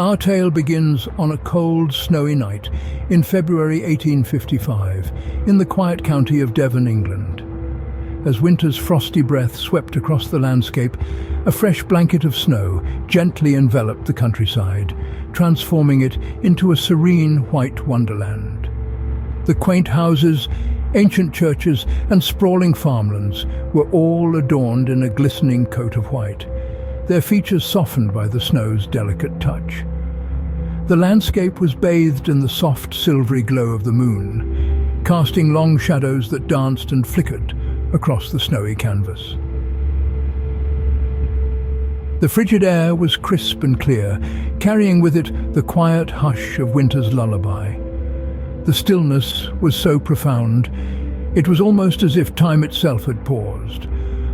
Our tale begins on a cold, snowy night in February 1855 in the quiet county of Devon, England. As winter's frosty breath swept across the landscape, a fresh blanket of snow gently enveloped the countryside, transforming it into a serene white wonderland. The quaint houses, ancient churches and sprawling farmlands were all adorned in a glistening coat of white, their features softened by the snow's delicate touch. The landscape was bathed in the soft, silvery glow of the moon, casting long shadows that danced and flickered across the snowy canvas. The frigid air was crisp and clear, carrying with it the quiet hush of winter's lullaby. The stillness was so profound, it was almost as if time itself had paused,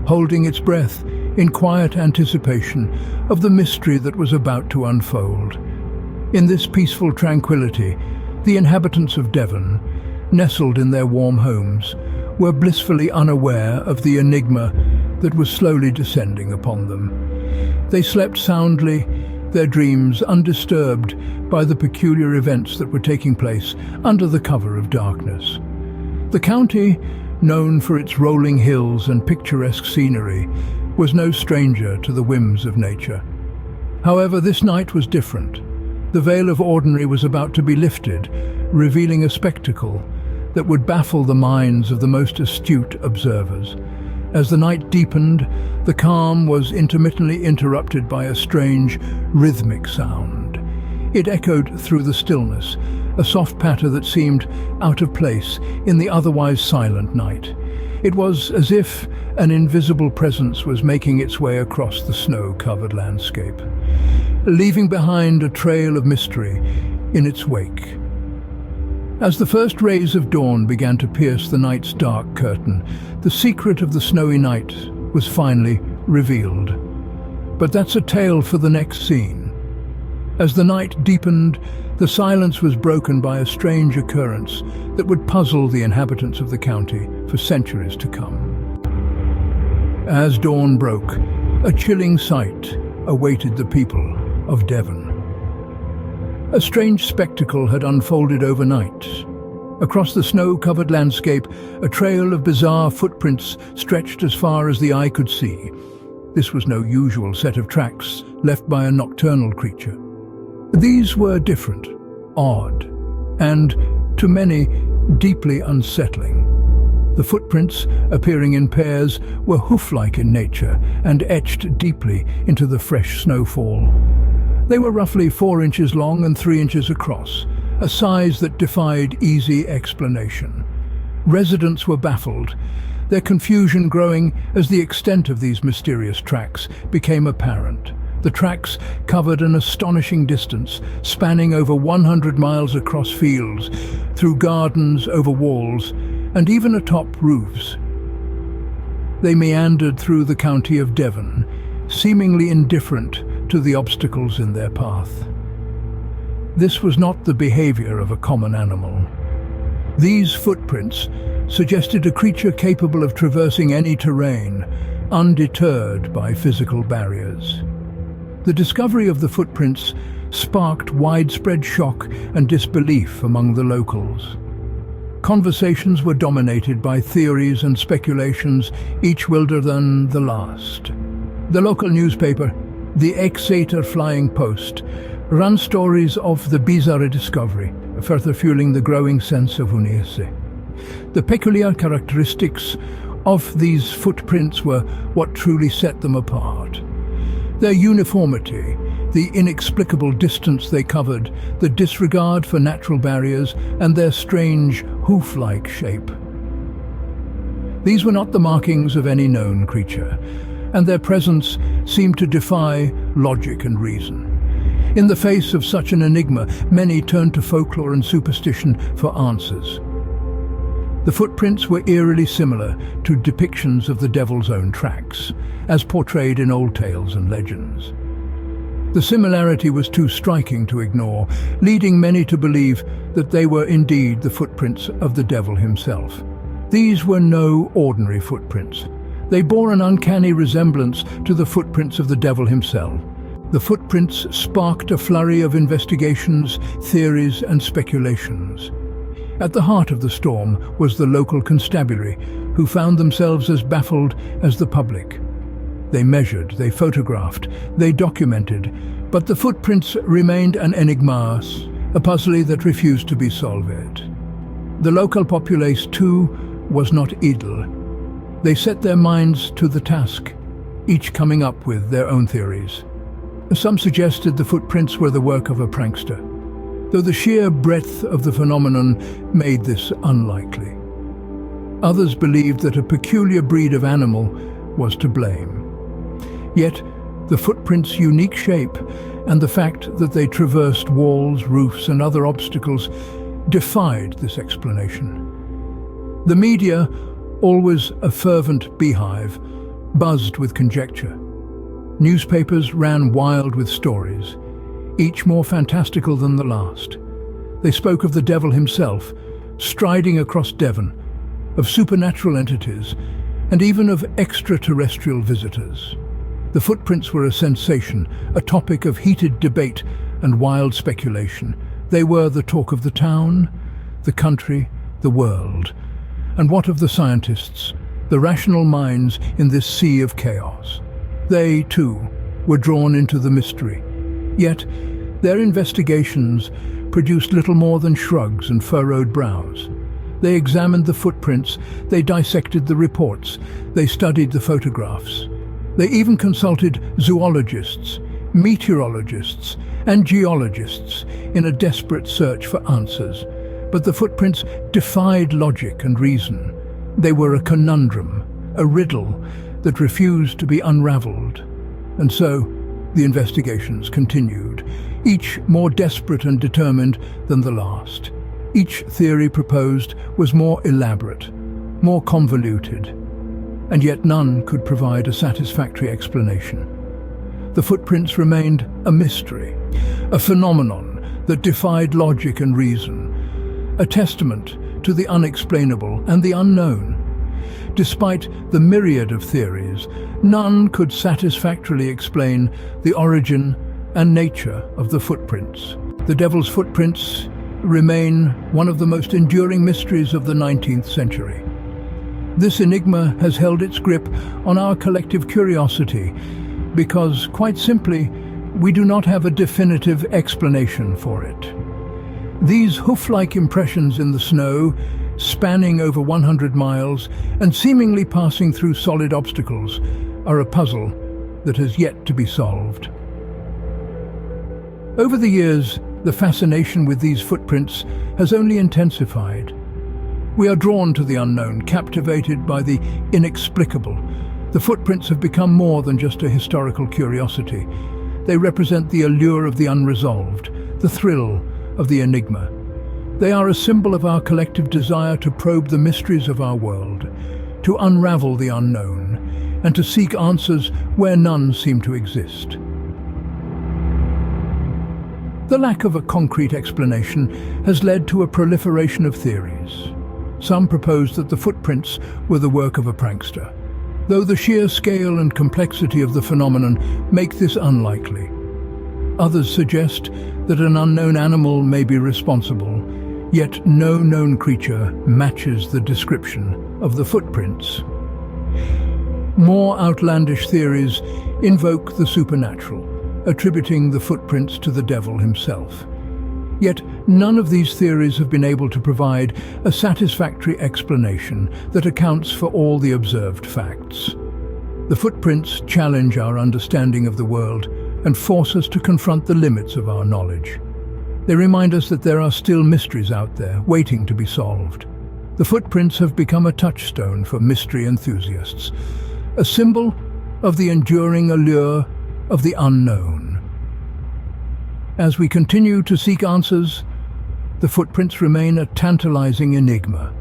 holding its breath in quiet anticipation of the mystery that was about to unfold. In this peaceful tranquility, the inhabitants of Devon, nestled in their warm homes, were blissfully unaware of the enigma that was slowly descending upon them. They slept soundly, their dreams undisturbed by the peculiar events that were taking place under the cover of darkness. The county, known for its rolling hills and picturesque scenery, was no stranger to the whims of nature. However, this night was different. The veil of ordinary was about to be lifted, revealing a spectacle that would baffle the minds of the most astute observers. As the night deepened, the calm was intermittently interrupted by a strange, rhythmic sound. It echoed through the stillness, a soft patter that seemed out of place in the otherwise silent night. It was as if an invisible presence was making its way across the snow-covered landscape, leaving behind a trail of mystery in its wake. As the first rays of dawn began to pierce the night's dark curtain, the secret of the snowy night was finally revealed. But that's a tale for the next scene. As the night deepened, the silence was broken by a strange occurrence that would puzzle the inhabitants of the county for centuries to come. As dawn broke, a chilling sight awaited the people of Devon. A strange spectacle had unfolded overnight. Across the snow-covered landscape, a trail of bizarre footprints stretched as far as the eye could see. This was no usual set of tracks left by a nocturnal creature. These were different, odd, and, to many, deeply unsettling. The footprints, appearing in pairs, were hoof-like in nature and etched deeply into the fresh snowfall. They were roughly 4 inches long and 3 inches across, a size that defied easy explanation. Residents were baffled, their confusion growing as the extent of these mysterious tracks became apparent. The tracks covered an astonishing distance, spanning over 100 miles across fields, through gardens, over walls, and even atop roofs. They meandered through the county of Devon, seemingly indifferent to the obstacles in their path. This was not the behavior of a common animal. These footprints suggested a creature capable of traversing any terrain, undeterred by physical barriers. The discovery of the footprints sparked widespread shock and disbelief among the locals. Conversations were dominated by theories and speculations, each wilder than the last. The local newspaper, the Exeter Flying Post, ran stories of the bizarre discovery, further fueling the growing sense of unease. The peculiar characteristics of these footprints were what truly set them apart. Their uniformity, the inexplicable distance they covered, the disregard for natural barriers, and their strange, hoof-like shape. These were not the markings of any known creature, and their presence seemed to defy logic and reason. In the face of such an enigma, many turned to folklore and superstition for answers. The footprints were eerily similar to depictions of the devil's own tracks, as portrayed in old tales and legends. The similarity was too striking to ignore, leading many to believe that they were indeed the footprints of the devil himself. These were no ordinary footprints. They bore an uncanny resemblance to the footprints of the devil himself. The footprints sparked a flurry of investigations, theories, and speculations. At the heart of the storm was the local constabulary, who found themselves as baffled as the public. They measured, they photographed, they documented, but the footprints remained an enigma, a puzzle that refused to be solved. The local populace, too, was not idle. They set their minds to the task, each coming up with their own theories. Some suggested the footprints were the work of a prankster, though the sheer breadth of the phenomenon made this unlikely. Others believed that a peculiar breed of animal was to blame. Yet, the footprints' unique shape and the fact that they traversed walls, roofs, and other obstacles defied this explanation. The media, always a fervent beehive, buzzed with conjecture. Newspapers ran wild with stories, each more fantastical than the last. They spoke of the devil himself, striding across Devon, of supernatural entities, and even of extraterrestrial visitors. The footprints were a sensation, a topic of heated debate and wild speculation. They were the talk of the town, the country, the world. And what of the scientists, the rational minds in this sea of chaos? They, too, were drawn into the mystery. Yet, their investigations produced little more than shrugs and furrowed brows. They examined the footprints, they dissected the reports, they studied the photographs. They even consulted zoologists, meteorologists, and geologists in a desperate search for answers. But the footprints defied logic and reason. They were a conundrum, a riddle that refused to be unraveled. And so, the investigations continued, each more desperate and determined than the last. Each theory proposed was more elaborate, more convoluted, and yet none could provide a satisfactory explanation. The footprints remained a mystery, a phenomenon that defied logic and reason, a testament to the unexplainable and the unknown. Despite the myriad of theories, none could satisfactorily explain the origin and nature of the footprints. The devil's footprints remain one of the most enduring mysteries of the 19th century. This enigma has held its grip on our collective curiosity because, quite simply, we do not have a definitive explanation for it. These hoof-like impressions in the snow, spanning over 100 miles and seemingly passing through solid obstacles, are a puzzle that has yet to be solved. Over the years, the fascination with these footprints has only intensified. We are drawn to the unknown, captivated by the inexplicable. The footprints have become more than just a historical curiosity. They represent the allure of the unresolved, the thrill of the enigma. They are a symbol of our collective desire to probe the mysteries of our world, to unravel the unknown, and to seek answers where none seem to exist. The lack of a concrete explanation has led to a proliferation of theories. Some propose that the footprints were the work of a prankster, though the sheer scale and complexity of the phenomenon make this unlikely. Others suggest that an unknown animal may be responsible, yet no known creature matches the description of the footprints. More outlandish theories invoke the supernatural, attributing the footprints to the devil himself. Yet none of these theories have been able to provide a satisfactory explanation that accounts for all the observed facts. The footprints challenge our understanding of the world and force us to confront the limits of our knowledge. They remind us that there are still mysteries out there waiting to be solved. The footprints have become a touchstone for mystery enthusiasts, a symbol of the enduring allure of the unknown. As we continue to seek answers, the footprints remain a tantalizing enigma,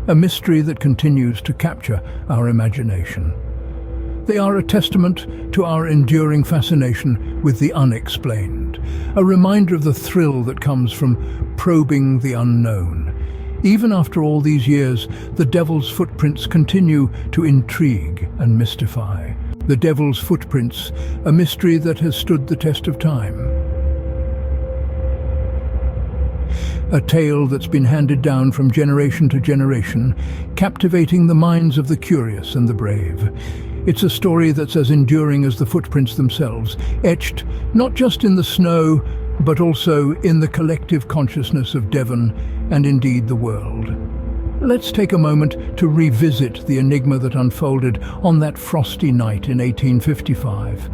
a mystery that continues to capture our imagination. They are a testament to our enduring fascination with the unexplained, a reminder of the thrill that comes from probing the unknown. Even after all these years, the devil's footprints continue to intrigue and mystify. The Devil's Footprints, a mystery that has stood the test of time. A tale that's been handed down from generation to generation, captivating the minds of the curious and the brave. It's a story that's as enduring as the footprints themselves, etched not just in the snow, but also in the collective consciousness of Devon and indeed the world. Let's take a moment to revisit the enigma that unfolded on that frosty night in 1855.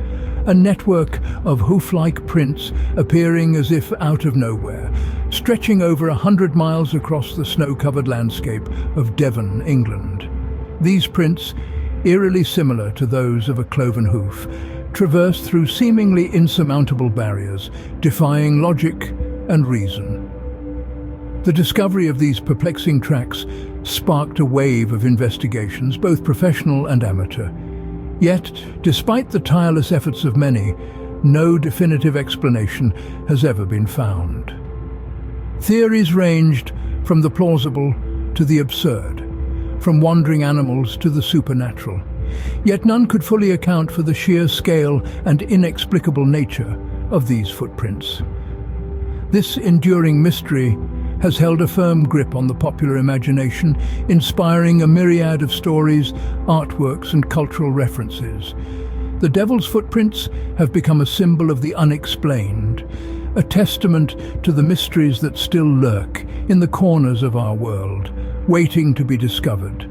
A network of hoof-like prints appearing as if out of nowhere, stretching over 100 miles across the snow-covered landscape of Devon, England. These prints, eerily similar to those of a cloven hoof, traversed through seemingly insurmountable barriers, defying logic and reason. The discovery of these perplexing tracks sparked a wave of investigations, both professional and amateur. Yet, despite the tireless efforts of many, no definitive explanation has ever been found. Theories ranged from the plausible to the absurd, from wandering animals to the supernatural. Yet none could fully account for the sheer scale and inexplicable nature of these footprints. This enduring mystery has held a firm grip on the popular imagination, inspiring a myriad of stories, artworks, and cultural references. The Devil's Footprints have become a symbol of the unexplained, a testament to the mysteries that still lurk in the corners of our world, waiting to be discovered.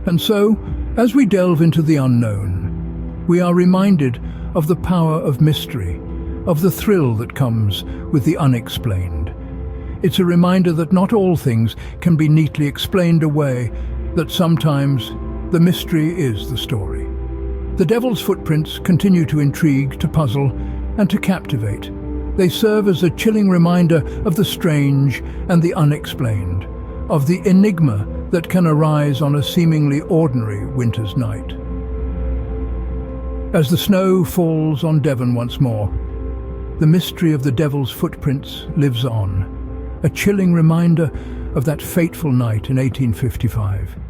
And so, as we delve into the unknown, we are reminded of the power of mystery, of the thrill that comes with the unexplained. It's a reminder that not all things can be neatly explained away, that sometimes the mystery is the story. The Devil's Footprints continue to intrigue, to puzzle, and to captivate. They serve as a chilling reminder of the strange and the unexplained, of the enigma that can arise on a seemingly ordinary winter's night. As the snow falls on Devon once more, the mystery of the Devil's Footprints lives on, a chilling reminder of that fateful night in 1855.